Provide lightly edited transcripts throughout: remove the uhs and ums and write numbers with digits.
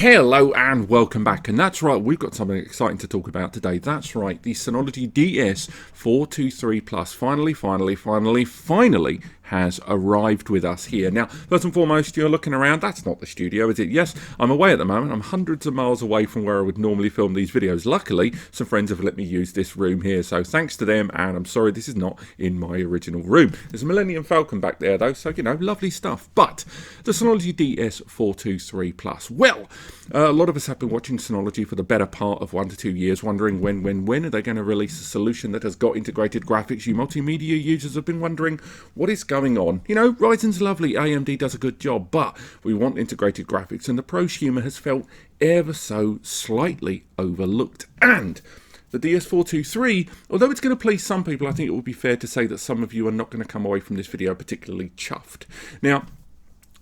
Hello and welcome back, and that's right, we've got something exciting to talk about today. That's right, the Synology DS423 Plus finally has arrived with us here. Now, first and foremost, you're looking around, that's not the studio, is it? Yes, I'm away at the moment. I'm hundreds of miles away from where I would normally film these videos. Luckily, some friends have let me use this room here, so thanks to them, and I'm sorry this is not in my original room. There's a Millennium Falcon back there though, so, you know, lovely stuff. But the Synology DS423 Plus, well, a lot of us have been watching Synology for the better part of 1 to 2 years, wondering when are they going to release a solution that has got integrated graphics. You multimedia users have been wondering what is going on. You know, Ryzen's lovely, AMD does a good job, but we want integrated graphics, and the prosumer has felt ever so slightly overlooked. And the DS423, although it's going to please some people, I think it would be fair to say that some of you are not going to come away from this video particularly chuffed. Now,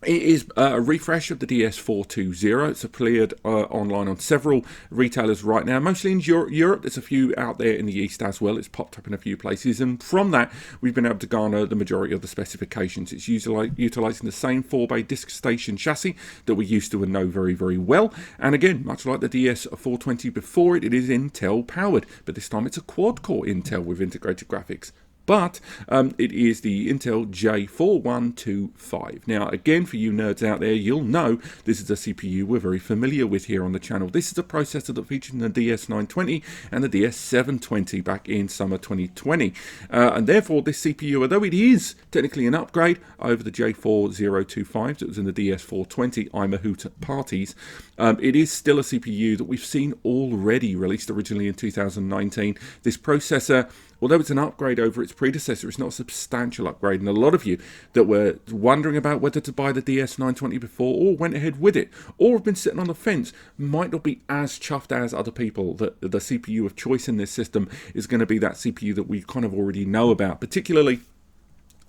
it is a refresh of the DS420. It's appeared online on several retailers right now, mostly in Europe. There's a few out there in the East as well. It's popped up in a few places, and from that, we've been able to garner the majority of the specifications. It's utilising the same 4-bay disk station chassis that we used to and know very, very well. And again, much like the DS420 before it, it is Intel powered, but this time it's a quad-core Intel with integrated graphics. But it is the Intel J4125. Now, again, for you nerds out there, you'll know this is a CPU we're very familiar with here on the channel. This is a processor that featured in the DS920 and the DS720 back in summer 2020. And therefore, this CPU, although it is technically an upgrade over the J4025 that was in the DS420 iMahoot parties, it is still a CPU that we've seen already released originally in 2019. This processor, although it's an upgrade over its predecessor, it's not a substantial upgrade, and a lot of you that were wondering about whether to buy the DS920 before or went ahead with it, or have been sitting on the fence, might not be as chuffed as other people that the CPU of choice in this system is going to be that CPU that we kind of already know about, particularly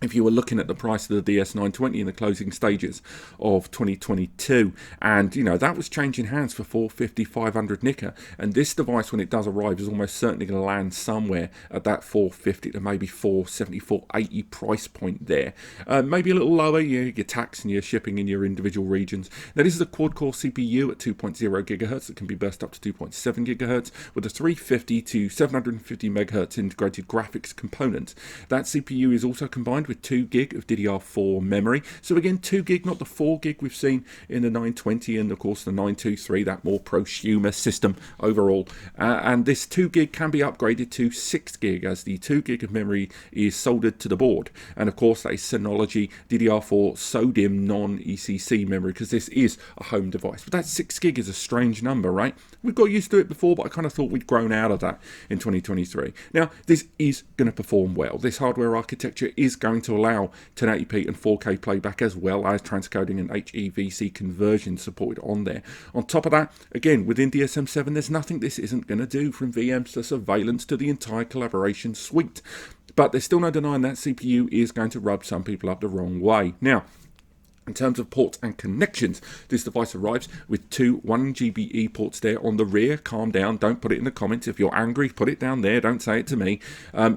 if you were looking at the price of the DS920 in the closing stages of 2022, and you know that was changing hands for 450, 500 nicker, and this device, when it does arrive, is almost certainly going to land somewhere at that 450 to maybe 470, 480 price point there. Maybe a little lower, your tax and your shipping in your individual regions. Now, this is a quad-core CPU at 2.0 gigahertz that can be burst up to 2.7 gigahertz with a 350 to 750 megahertz integrated graphics component. That CPU is also combined with 2 gig of DDR4 memory. So again, 2 gig, not the 4 gig we've seen in the 920 and of course the 923, that more prosumer system overall. And this 2 gig can be upgraded to 6 gig as the 2 gig of memory is soldered to the board. And of course that is Synology DDR4 SODIMM non-ECC memory, because this is a home device. But that 6 gig is a strange number, right? We've got used to it before, but I kind of thought we'd grown out of that in 2023. Now, this is going to perform well. This hardware architecture is going to allow 1080p and 4K playback, as well as transcoding and HEVC conversion supported on there. On top of that, again, within DSM-7, there's nothing this isn't going to do, from VMs to surveillance to the entire collaboration suite. But there's still no denying that CPU is going to rub some people up the wrong way. Now, in terms of ports and connections, this device arrives with 2 1GBE ports there on the rear. Calm down, don't put it in the comments. If you're angry, put it down there, don't say it to me.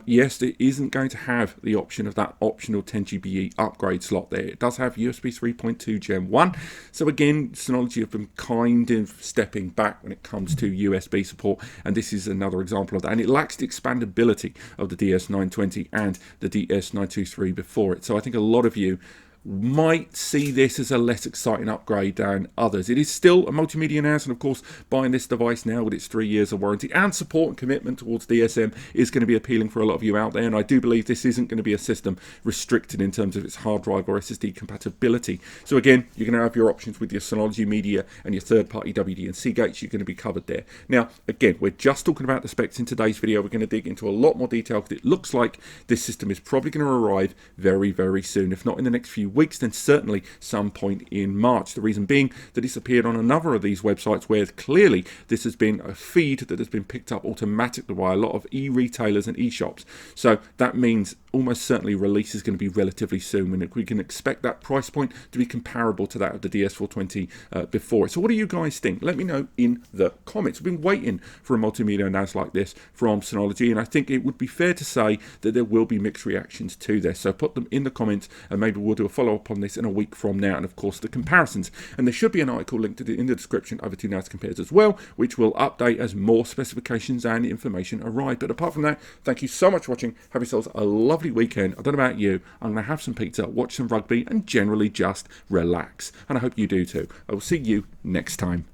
Yes, it isn't going to have the option of that optional 10GBE upgrade slot there. It does have USB 3.2 Gen 1. So again, Synology have been kind of stepping back when it comes to USB support, and this is another example of that. And it lacks the expandability of the DS920 and the DS923 before it. So I think a lot of you might see this as a less exciting upgrade than others. It is still a multimedia NAS, and of course buying this device now with its 3 years of warranty and support and commitment towards DSM is going to be appealing for a lot of you out there, and I do believe this isn't going to be a system restricted in terms of its hard drive or SSD compatibility. So again, you're going to have your options with your Synology media and your third-party WD&C gates. You're going to be covered there. Now, again, we're just talking about the specs in today's video. We're going to dig into a lot more detail because it looks like this system is probably going to arrive very, very soon, if not in the next few weeks, then certainly some point in March. The reason being that it's appeared on a number of these websites where clearly this has been a feed that has been picked up automatically by a lot of e-retailers and e-shops. So that means almost certainly release is going to be relatively soon, and we can expect that price point to be comparable to that of the DS420 before it. So what do you guys think? Let me know in the comments. We've been waiting for a multimedia NAS like this from Synology, and I think it would be fair to say that there will be mixed reactions to this. So put them in the comments, and maybe we'll do a follow follow up on this in a week from now, and of course the comparisons. And there should be an article linked in the description over two NAS compares as well, which will update as more specifications and information arrive. But apart from that, thank you so much for watching. Have yourselves a lovely weekend. I don't know about you. I'm going to have some pizza, watch some rugby, and generally just relax. And I hope you do too. I will see you next time.